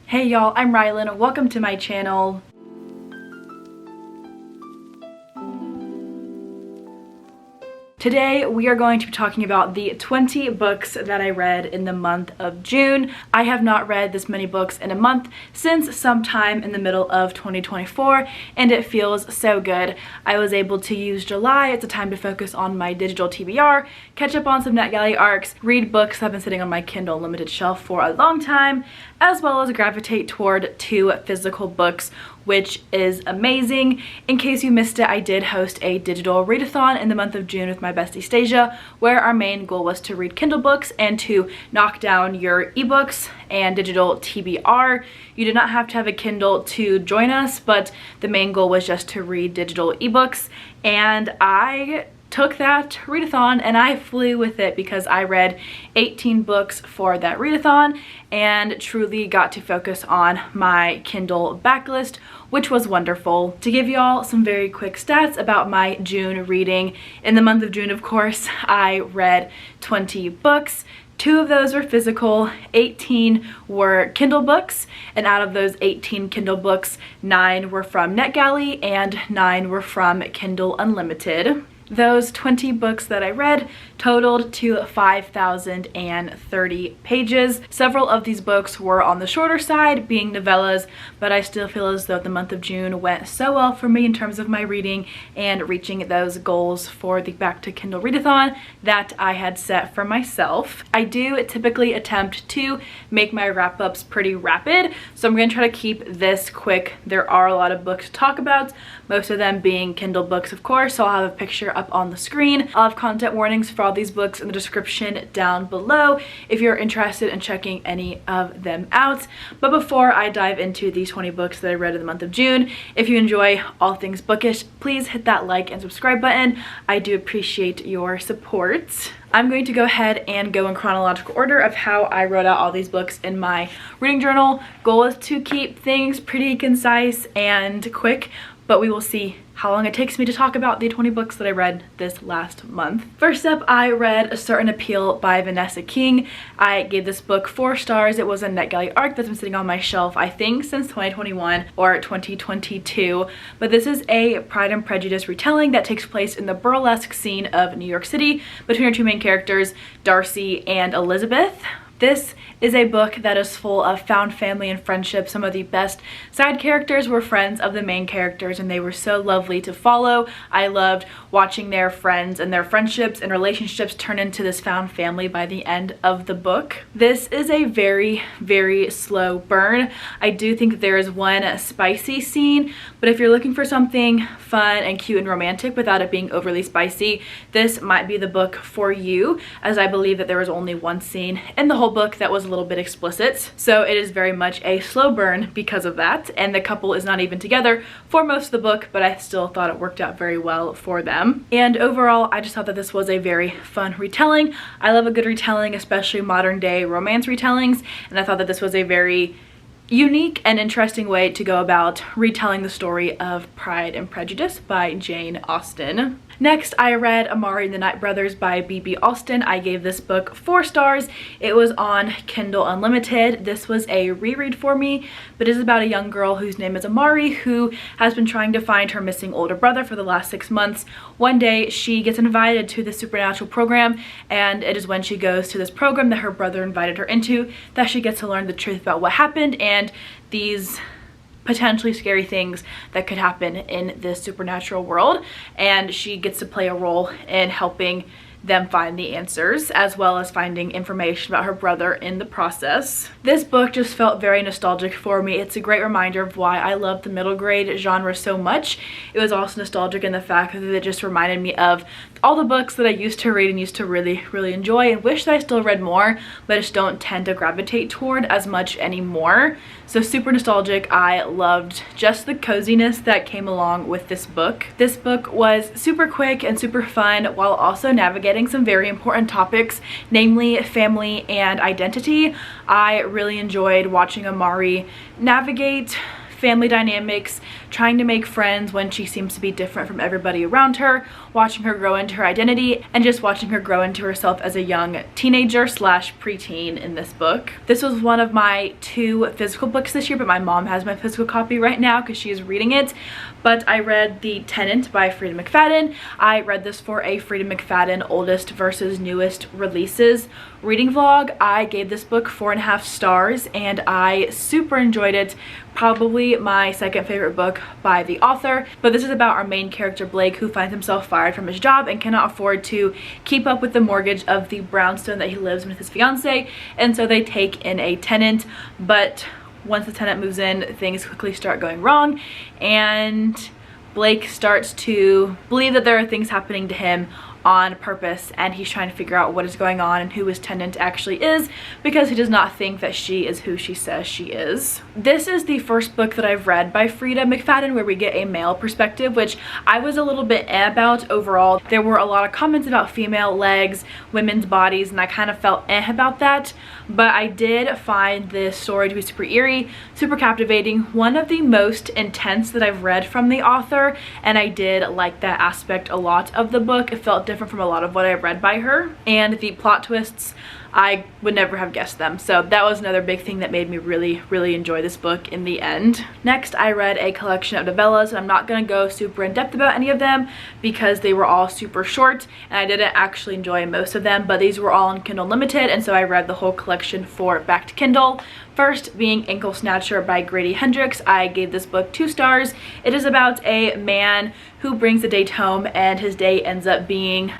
Hey y'all, I'm Rylan. Welcome to my channel. Today we are going to be talking about the 20 books that I read in the month of June. I have not read this many books in a month since sometime in the middle of 2024, and it feels so good. I was able to use July as a time to focus on my digital TBR, catch up on some NetGalley arcs, read books that have been sitting on my Kindle Unlimited shelf for a long time, as well as gravitate toward 2 physical books, which is amazing. In case you missed it, I did host a digital readathon in the month of June with my bestie Stasia, where our main goal was to read Kindle books and to knock down your ebooks and digital TBR. You did not have to have a Kindle to join us, but the main goal was just to read digital ebooks, and I took that readathon and I flew with it because I read 18 books for that readathon and truly got to focus on my Kindle backlist, which was wonderful. To give y'all some very quick stats about my June reading, in the month of June, of course, I read 20 books. 2 of those were physical, 18 were Kindle books, and out of those 18 Kindle books, 9 were from NetGalley and 9 were from Kindle Unlimited. Those 20 books that I read totaled to 5,030 pages. Several of these books were on the shorter side, being novellas, but I still feel as though the month of June went so well for me in terms of my reading and reaching those goals for the Back to Kindle Readathon that I had set for myself. I do typically attempt to make my wrap-ups pretty rapid, so I'm going to try to keep this quick. There are a lot of books to talk about, most of them being Kindle books, of course, so I'll have a picture up on the screen. I'll have content warnings for all these books in the description down below if you're interested in checking any of them out. But before I dive into these 20 books that I read in the month of June, if you enjoy all things bookish, please hit that like and subscribe button. I do appreciate your support. I'm going to go ahead and go in chronological order of how I wrote out all these books in my reading journal. Goal is to keep things pretty concise and quick, but we will see how long it takes me to talk about the 20 books that I read this last month. First up, I read A Certain Appeal by Vanessa King. I gave this book 4 stars. It was a NetGalley arc that's been sitting on my shelf, I think, since 2021 or 2022. But this is a Pride and Prejudice retelling that takes place in the burlesque scene of New York City between our 2 main characters, Darcy and Elizabeth. This is a book that is full of found family and friendship. Some of the best side characters were friends of the main characters, and they were so lovely to follow. I loved watching their friends and their friendships and relationships turn into this found family by the end of the book. This is a very, very slow burn. I do think there is one spicy scene, but if you're looking for something fun and cute and romantic without it being overly spicy, this might be the book for you, as I believe that there was only one scene in the whole book that was a little bit explicit. So it is very much a slow burn because of that, and the couple is not even together for most of the book, but I still thought it worked out very well for them. And overall, I just thought that this was a very fun retelling. I love a good retelling, especially modern day romance retellings, and I thought that this was a very unique and interesting way to go about retelling the story of Pride and Prejudice by Jane Austen. Next, I read Amari and the Night Brothers by B.B. Alston. I gave this book 4 stars. It was on Kindle Unlimited. This was a reread for me, but it is about a young girl whose name is Amari, who has been trying to find her missing older brother for the last 6 months. One day, she gets invited to the supernatural program, and it is when she goes to this program that her brother invited her into that she gets to learn the truth about what happened and these potentially scary things that could happen in this supernatural world, and she gets to play a role in helping them find the answers, as well as finding information about her brother in the process. This book just felt very nostalgic for me. It's a great reminder of why I love the middle grade genre so much. It was also nostalgic in the fact that it just reminded me of all the books that I used to read and used to really enjoy, and wish that I still read more, but I just don't tend to gravitate toward as much anymore. So super nostalgic. I loved just the coziness that came along with this book. This book was super quick and super fun while also navigating some very important topics, namely family and identity. I really enjoyed watching Amari navigate family dynamics, trying to make friends when she seems to be different from everybody around her, watching her grow into her identity, and just watching her grow into herself as a young teenager slash preteen in this book. This was one of my 2 physical books this year, but my mom has my physical copy right now because she is reading it. But I read the Tenant by Freida McFadden. I read this for a Freida McFadden oldest versus newest releases reading vlog. I gave this book 4.5 stars and I super enjoyed it. Probably my second favorite book by the author. But this is about our main character Blake, who finds himself fired from his job and cannot afford to keep up with the mortgage of the brownstone that he lives in with his fiance, and so they take in a tenant. But once the tenant moves in, things quickly start going wrong, and Blake starts to believe that there are things happening to him on purpose, and he's trying to figure out what is going on and who his tenant actually is, because he does not think that she is who she says she is. This is the first book that I've read by Freida McFadden where we get a male perspective, which I was a little bit about overall. There were a lot of comments about female legs, women's bodies, and I kind of felt about that, but I did find this story to be super eerie, super captivating, one of the most intense that I've read from the author, and I did like that aspect a lot of the book. It felt different from a lot of what I've read by her, and the plot twists, I would never have guessed them. So that was another big thing that made me really enjoy this book in the end. Next, I read a collection of novellas, and I'm not going to go super in depth about any of them because they were all super short and I didn't actually enjoy most of them, but these were all on Kindle Unlimited, and so I read the whole collection for back to Kindle. First being Ankle Snatcher by Grady Hendrix. I gave this book 2 stars. It is about a man who brings a date home and his day ends up being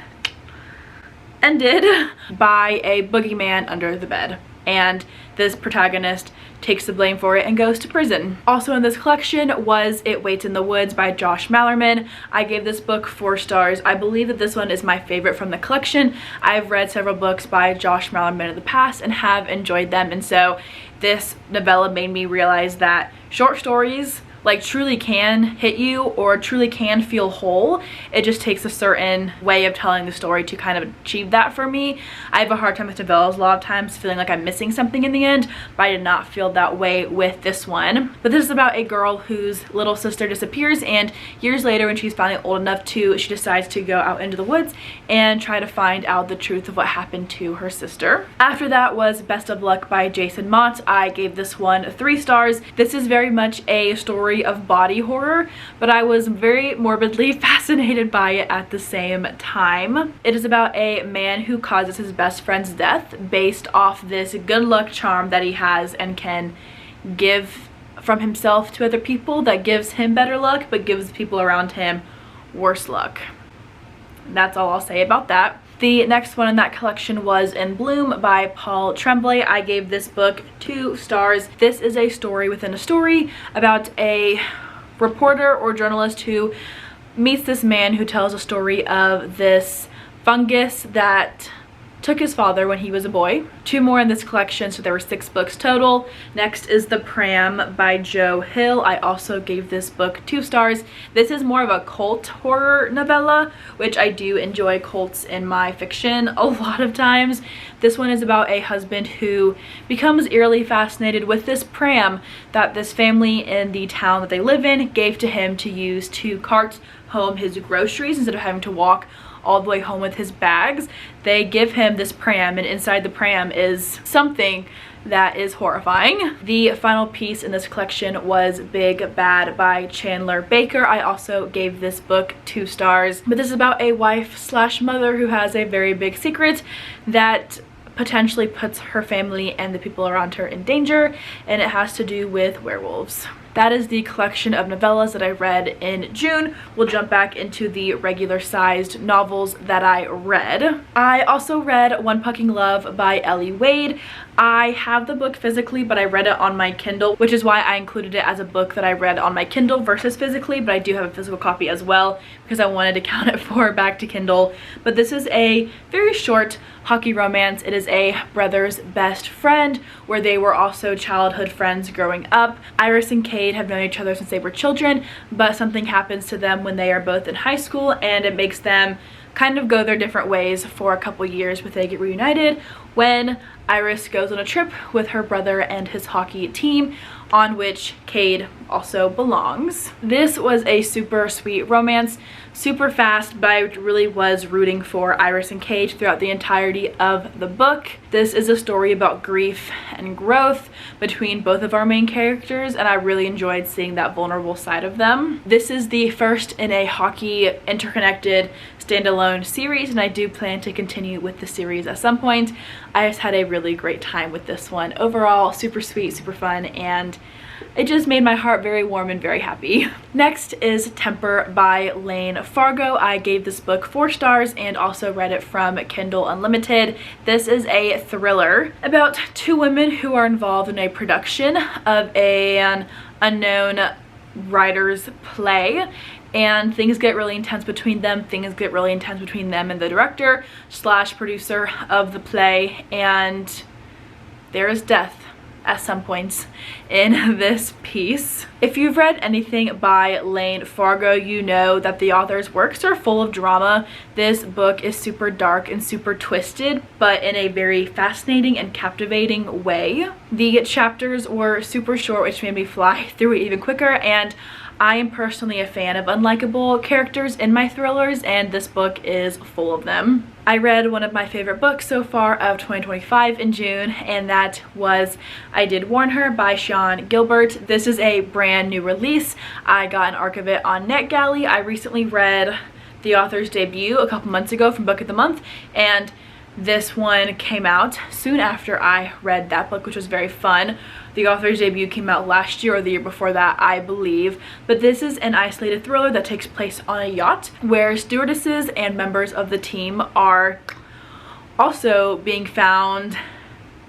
ended by a boogeyman under the bed, and this protagonist takes the blame for it and goes to prison. Also in this collection was It Waits in the Woods by Josh Malerman. I gave this book 4 stars. I believe that this one is my favorite from the collection. I've read several books by Josh Malerman in the past and have enjoyed them, and so this novella made me realize that short stories like truly can hit you or truly can feel whole. It just takes a certain way of telling the story to kind of achieve that for me. I have a hard time with novellas a lot of times, feeling like I'm missing something in the end, but I did not feel that way with this one. But this is about a girl whose little sister disappears, and years later when she's finally old enough to, she decides to go out into the woods and try to find out the truth of what happened to her sister. After that was Best of Luck by Jason Mott. I gave this one 3 stars. This is very much a story of body horror, but I was very morbidly fascinated by it at the same time. It is about a man who causes his best friend's death based off this good luck charm that he has and can give from himself to other people that gives him better luck but gives people around him worse luck. That's all I'll say about that. The next one in that collection was In Bloom by Paul Tremblay. I gave this book 2 stars. This is a story within a story about a reporter or journalist who meets this man who tells a story of this fungus that took his father when he was a boy. 2 more in this collection, so there were 6 books total. Next is The Pram by Joe Hill. I also gave this book 2 stars. This is more of a cult horror novella, which I do enjoy cults in my fiction a lot of times. This one is about a husband who becomes eerily fascinated with this pram that this family in the town that they live in gave to him to use to cart home his groceries instead of having to walk all the way home with his bags. They give him this pram, and inside the pram is something that is horrifying. The final piece in this collection was Big Bad by Chandler Baker. I also gave this book 2 stars, but this is about a wife slash mother who has a very big secret that potentially puts her family and the people around her in danger, and it has to do with werewolves. That is the collection of novellas that I read in June. We'll jump back into the regular sized novels that I read. I also read One Pucking Love by Ellie Wade. I have the book physically, but I read it on my Kindle, which is why I included it as a book that I read on my Kindle versus physically, but I do have a physical copy as well because I wanted to count it for back to Kindle. But this is a very short hockey romance. It is a brother's best friend where they were also childhood friends growing up. Iris and Cade have known each other since they were children, but something happens to them when they are both in high school, and it makes them kind of go their different ways for a couple years before they get reunited when Iris goes on a trip with her brother and his hockey team on which Cade also belongs. This was a super sweet romance, super fast, but I really was rooting for Iris and Cade throughout the entirety of the book. This is a story about grief and growth between both of our main characters, and I really enjoyed seeing that vulnerable side of them. This is the first in a hockey interconnected standalone series, and I do plan to continue with the series at some point. I just had a really great time with this one. Overall, super sweet, super fun, and it just made my heart very warm and very happy. Next is Temper by Lane Fargo. I gave this book 4 stars and also read it from Kindle Unlimited. This is a thriller about 2 women who are involved in a production of an unknown writer's play, and things get really intense between them. Things get really intense between them and the director slash producer of the play, and there is death at some points in this piece. If you've read anything by Lane Fargo, you know that the author's works are full of drama. This book is super dark and super twisted, but in a very fascinating and captivating way. The chapters were super short, which made me fly through it even quicker, and I am personally a fan of unlikable characters in my thrillers, and this book is full of them. I read one of my favorite books so far of 2025 in June, and that was I Did Warn Her by Sean Gilbert. This is a brand new release. I got an arc of it on NetGalley. I recently read the author's debut a couple months ago from Book of the Month, and this one came out soon after I read that book, which was very fun. The author's debut came out last year or the year before that, I believe. But this is an isolated thriller that takes place on a yacht where stewardesses and members of the team are also being found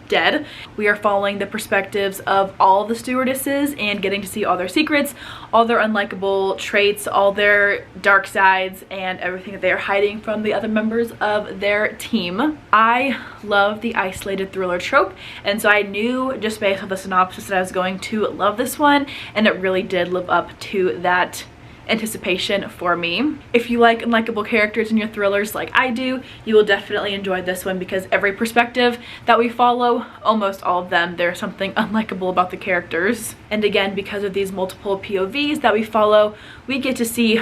dead. We are following the perspectives of all the stewardesses and getting to see all their secrets, all their unlikable traits, all their dark sides, and everything that they are hiding from the other members of their team. I love the isolated thriller trope, and so I knew just based on the synopsis that I was going to love this one, and it really did live up to that anticipation for me. If you like unlikable characters in your thrillers like I do, you will definitely enjoy this one, because every perspective that we follow, almost all of them, there's something unlikable about the characters. And again, because of these multiple POVs that we follow, we get to see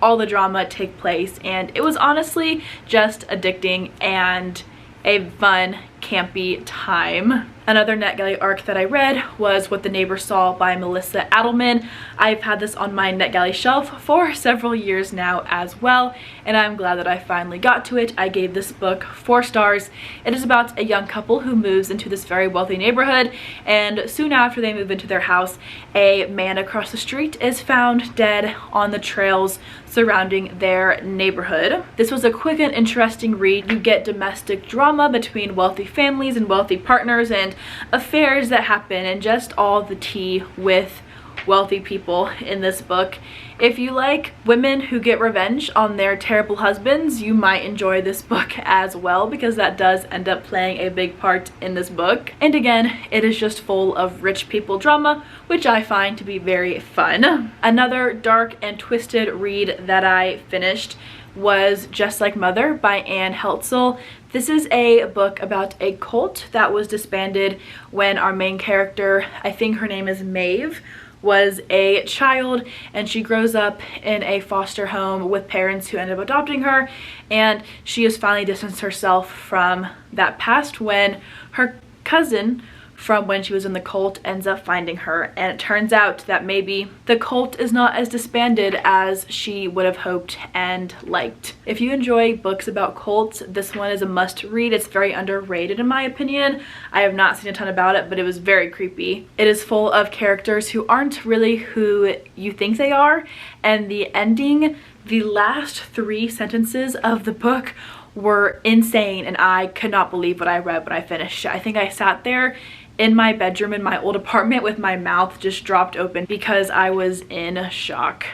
all the drama take place, and it was honestly just addicting and a fun, campy time. Another NetGalley arc that I read was What the Neighbor Saw by Melissa Adelman. I've had this on my NetGalley shelf for several years now as well, and I'm glad that I finally got to it. I gave this book 4 stars. It is about a young couple who moves into this very wealthy neighborhood, and soon after they move into their house, a man across the street is found dead on the trails surrounding their neighborhood. This was a quick and interesting read. You get domestic drama between wealthy families and wealthy partners, and affairs that happen, and just all the tea with wealthy people in this book. If you like women who get revenge on their terrible husbands, you might enjoy this book as well, because that does end up playing a big part in this book. And again, it is just full of rich people drama, which I find to be very fun. Another dark and twisted read that I finished was Just Like Mother by Anne Heltzel. This is a book about a cult that was disbanded when our main character, I think her name is Maeve, was a child, and she grows up in a foster home with parents who end up adopting her, and she has finally distanced herself from that past when her cousin from when she was in the cult ends up finding her, and it turns out that maybe the cult is not as disbanded as she would have hoped and liked. If you enjoy books about cults, this one is a must read. It's very underrated in my opinion. I have not seen a ton about it, but it was very creepy. It is full of characters who aren't really who you think they are, and the ending, the last 3 sentences of the book were insane, and I could not believe what I read when I finished. I think I sat there in my bedroom in my old apartment with my mouth just dropped open because I was in shock.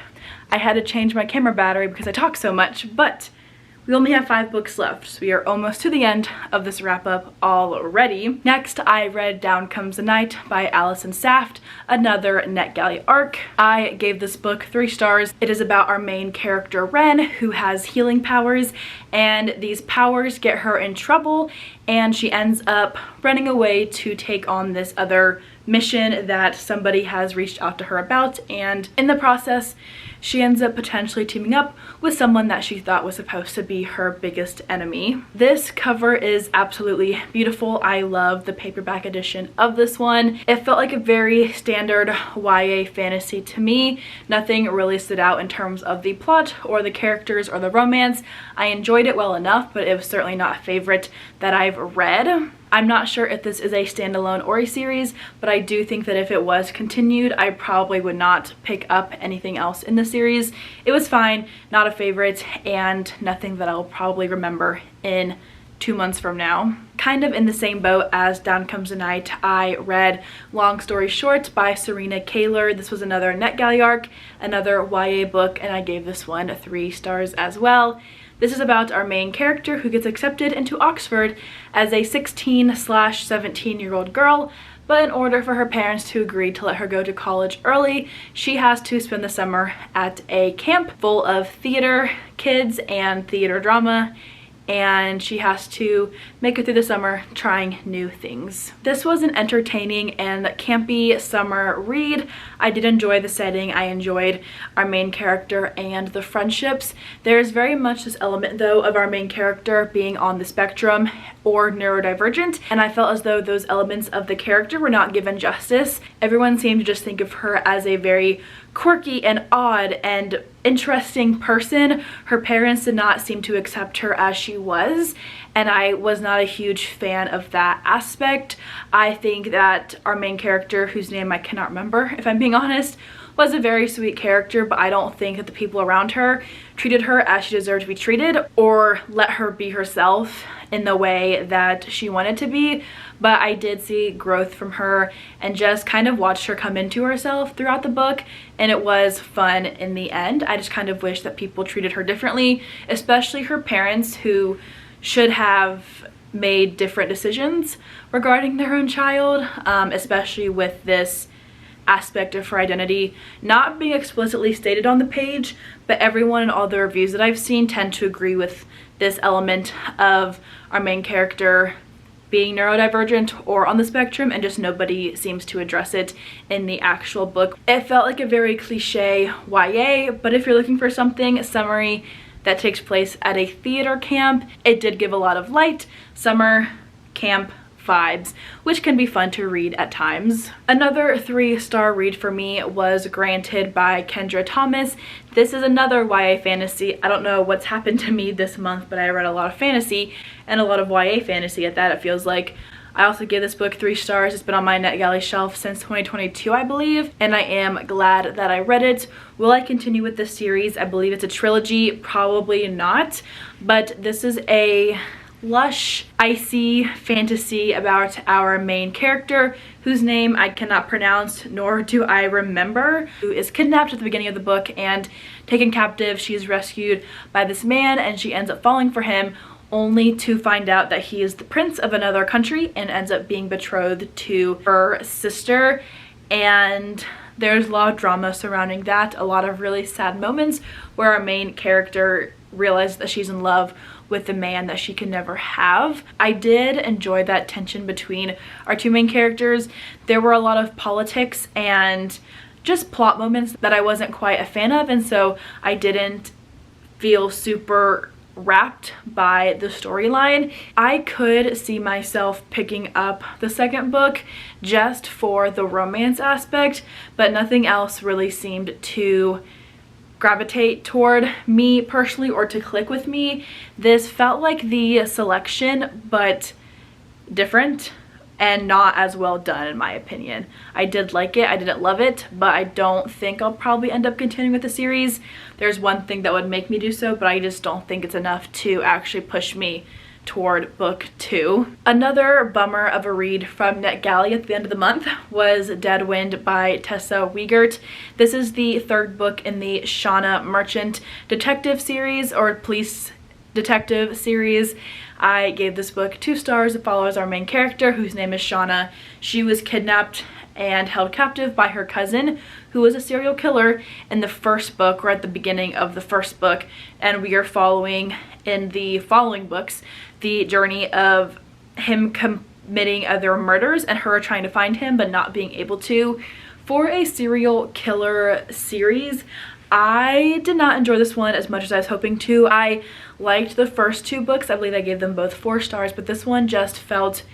I had to change my camera battery because I talk so much, but we only have 5 books left, so we are almost to the end of this wrap up already. Next, I read Down Comes the Night by Allison Saft, another NetGalley arc. I gave this book 3 stars. It is about our main character, Ren, who has healing powers, and these powers get her in trouble, and she ends up running away to take on this other mission that somebody has reached out to her about, and in the process she ends up potentially teaming up with someone that she thought was supposed to be her biggest enemy. This cover is absolutely beautiful. I love the paperback edition of this one. It felt like a very standard YA fantasy to me. Nothing really stood out in terms of the plot or the characters or the romance. I enjoyed it well enough, but it was certainly not a favorite that I've read. I'm not sure if this is a standalone or a series, but I do think that if it was continued, I probably would not pick up anything else in the series. It was fine, not a favorite, and nothing that I'll probably remember in 2 months from now. Kind of in the same boat as Down Comes the Night, I read Long Story Short by Serena Kaler. This was another NetGalley arc, another YA book, and I gave this one 3 stars as well. This is about our main character who gets accepted into Oxford as a 16/17-year-old girl, but in order for her parents to agree to let her go to college early, she has to spend the summer at a camp full of theater kids and theater drama, and she has to make it through the summer trying new things. This was an entertaining and campy summer read. I did enjoy the setting. I enjoyed our main character and the friendships. There's very much this element though of our main character being on the spectrum or neurodivergent, and I felt as though those elements of the character were not given justice. Everyone seemed to just think of her as a very quirky and odd and interesting person. Her parents did not seem to accept her as she was, and I was not a huge fan of that aspect. I think that our main character, whose name I cannot remember if I'm being honest, was a very sweet character, but I don't think that the people around her treated her as she deserved to be treated or let her be herself in the way that she wanted to be. But I did see growth from her and just kind of watched her come into herself throughout the book, and it was fun in the end. I just kind of wish that people treated her differently, especially her parents, who should have made different decisions regarding their own child, especially with this aspect of her identity not being explicitly stated on the page, but everyone in all the reviews that I've seen tend to agree with this element of our main character being neurodivergent or on the spectrum, and just nobody seems to address it in the actual book. It felt like a very cliche YA, but if you're looking for something summery that takes place at a theater camp, it did give a lot of light summer camp vibes, which can be fun to read at times. Another 3-star read for me was Granted by Kendra Thomas. This is another YA fantasy. I don't know what's happened to me this month, but I read a lot of fantasy and a lot of YA fantasy at that, it feels like. I also gave this book 3 stars. It's been on my NetGalley shelf since 2022, I believe, and I am glad that I read it. Will I continue with this series? I believe it's a trilogy. Probably not, but this is a lush, icy fantasy about our main character, whose name I cannot pronounce nor do I remember, who is kidnapped at the beginning of the book and taken captive. She is rescued by this man and she ends up falling for him, only to find out that he is the prince of another country and ends up being betrothed to her sister. And there's a lot of drama surrounding that, a lot of really sad moments where our main character realizes that she's in love with the man that she can never have. I did enjoy that tension between our 2 main characters. There were a lot of politics and just plot moments that I wasn't quite a fan of, and so I didn't feel super wrapped by the storyline. I could see myself picking up the second book just for the romance aspect, but nothing else really seemed to gravitate toward me personally or to click with me. This felt like the selection, but different and not as well done in my opinion. I did like it, I didn't love it, but I don't think I'll probably end up continuing with the series. There's one thing that would make me do so, but I just don't think it's enough to actually push me toward book 2. Another bummer of a read from NetGalley at the end of the month was Deadwind by Tessa Wiegert. This is the 3rd book in the Shauna Merchant detective series, or police detective series. I gave this book 2 stars. It follows our main character, whose name is Shauna. She was kidnapped and held captive by her cousin, who was a serial killer in the first book, or at the beginning of the first book, and we are following in the following books the journey of him committing other murders and her trying to find him but not being able to. For a serial killer series, I did not enjoy this one as much as I was hoping to. I liked the first 2 books. I believe I gave them both 4 stars, but this one just felt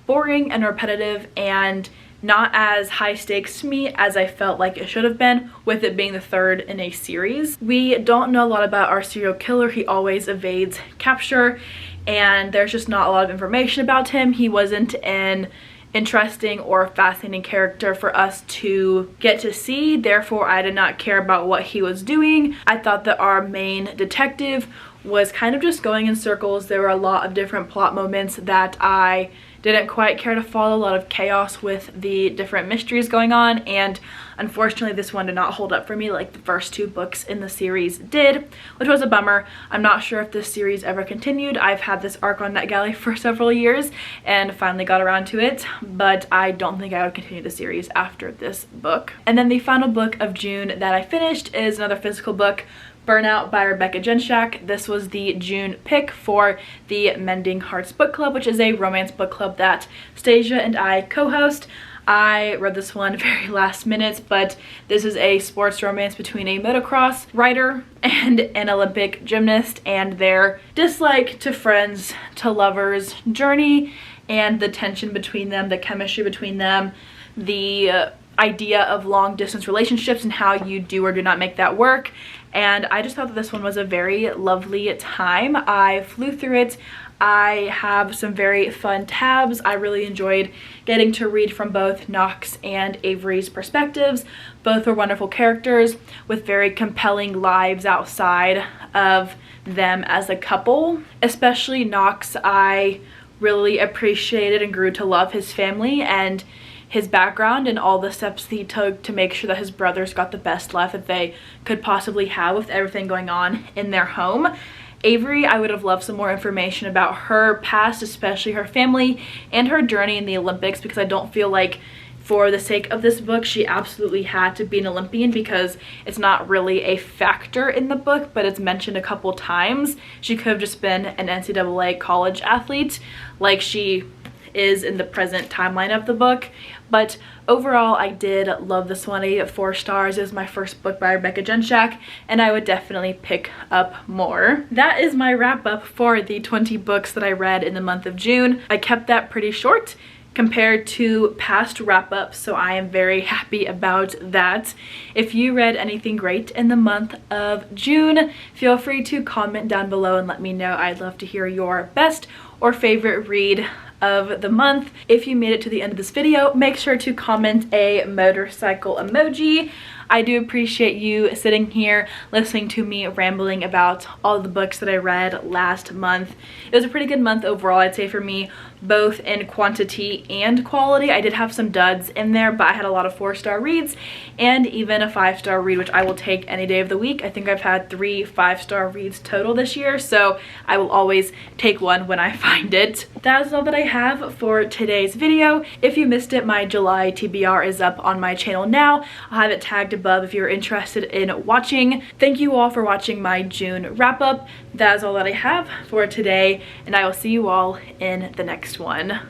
boring and repetitive and not as high stakes to me as I felt like it should have been, with it being the 3rd in a series. We don't know a lot about our serial killer. He always evades capture, and there's just not a lot of information about him. He wasn't an interesting or fascinating character for us to get to see, therefore I did not care about what he was doing. I thought that our main detective was kind of just going in circles. There were a lot of different plot moments that I didn't quite care to follow, a lot of chaos with the different mysteries going on, and unfortunately this one did not hold up for me like the first 2 books in the series did, which was a bummer. I'm not sure if this series ever continued. I've had this arc on NetGalley for several years and finally got around to it, but I don't think I would continue the series after this book. And then the final book of June that I finished is another physical book, Burnout by Rebecca Genshak. This was the June pick for the Mending Hearts book club, which is a romance book club that Stasia and I co-host. I read this one very last minute, but this is a sports romance between a motocross rider and an Olympic gymnast and their dislike to friends to lovers journey, and the tension between them, the chemistry between them, the idea of long distance relationships and how you do or do not make that work. And I just thought that this one was a very lovely time. I flew through it. I have some very fun tabs. I really enjoyed getting to read from both Knox and Avery's perspectives. Both are wonderful characters with very compelling lives outside of them as a couple. Especially Knox, I really appreciated and grew to love his family and his background and all the steps he took to make sure that his brothers got the best life that they could possibly have with everything going on in their home. Avery, I would have loved some more information about her past, especially her family and her journey in the Olympics, because I don't feel like for the sake of this book she absolutely had to be an Olympian, because it's not really a factor in the book, but it's mentioned a couple times. She could have just been an NCAA college athlete like she is in the present timeline of the book. But overall, I did love this one. I gave it 4 stars. It was my first book by Rebecca Genshak, and I would definitely pick up more. That is my wrap up for the 20 books that I read in the month of June. I kept that pretty short compared to past wrap-ups, so I am very happy about that. If you read anything great in the month of June, feel free to comment down below and let me know. I'd love to hear your best or favorite read of the month. If you made it to the end of this video, make sure to comment a motorcycle emoji. I do appreciate you sitting here listening to me rambling about all the books that I read last month. It was a pretty good month overall, I'd say, for me, both in quantity and quality. I did have some duds in there, but I had a lot of 4-star reads and even a 5-star read, which I will take any day of the week. I think I've had 3 5-star reads total this year, so I will always take one when I find it. That is all that I have for today's video. If you missed it, my July TBR is up on my channel now. I'll have it tagged above if you're interested in watching. Thank you all for watching my June wrap up. That is all that I have for today, and I will see you all in the next one.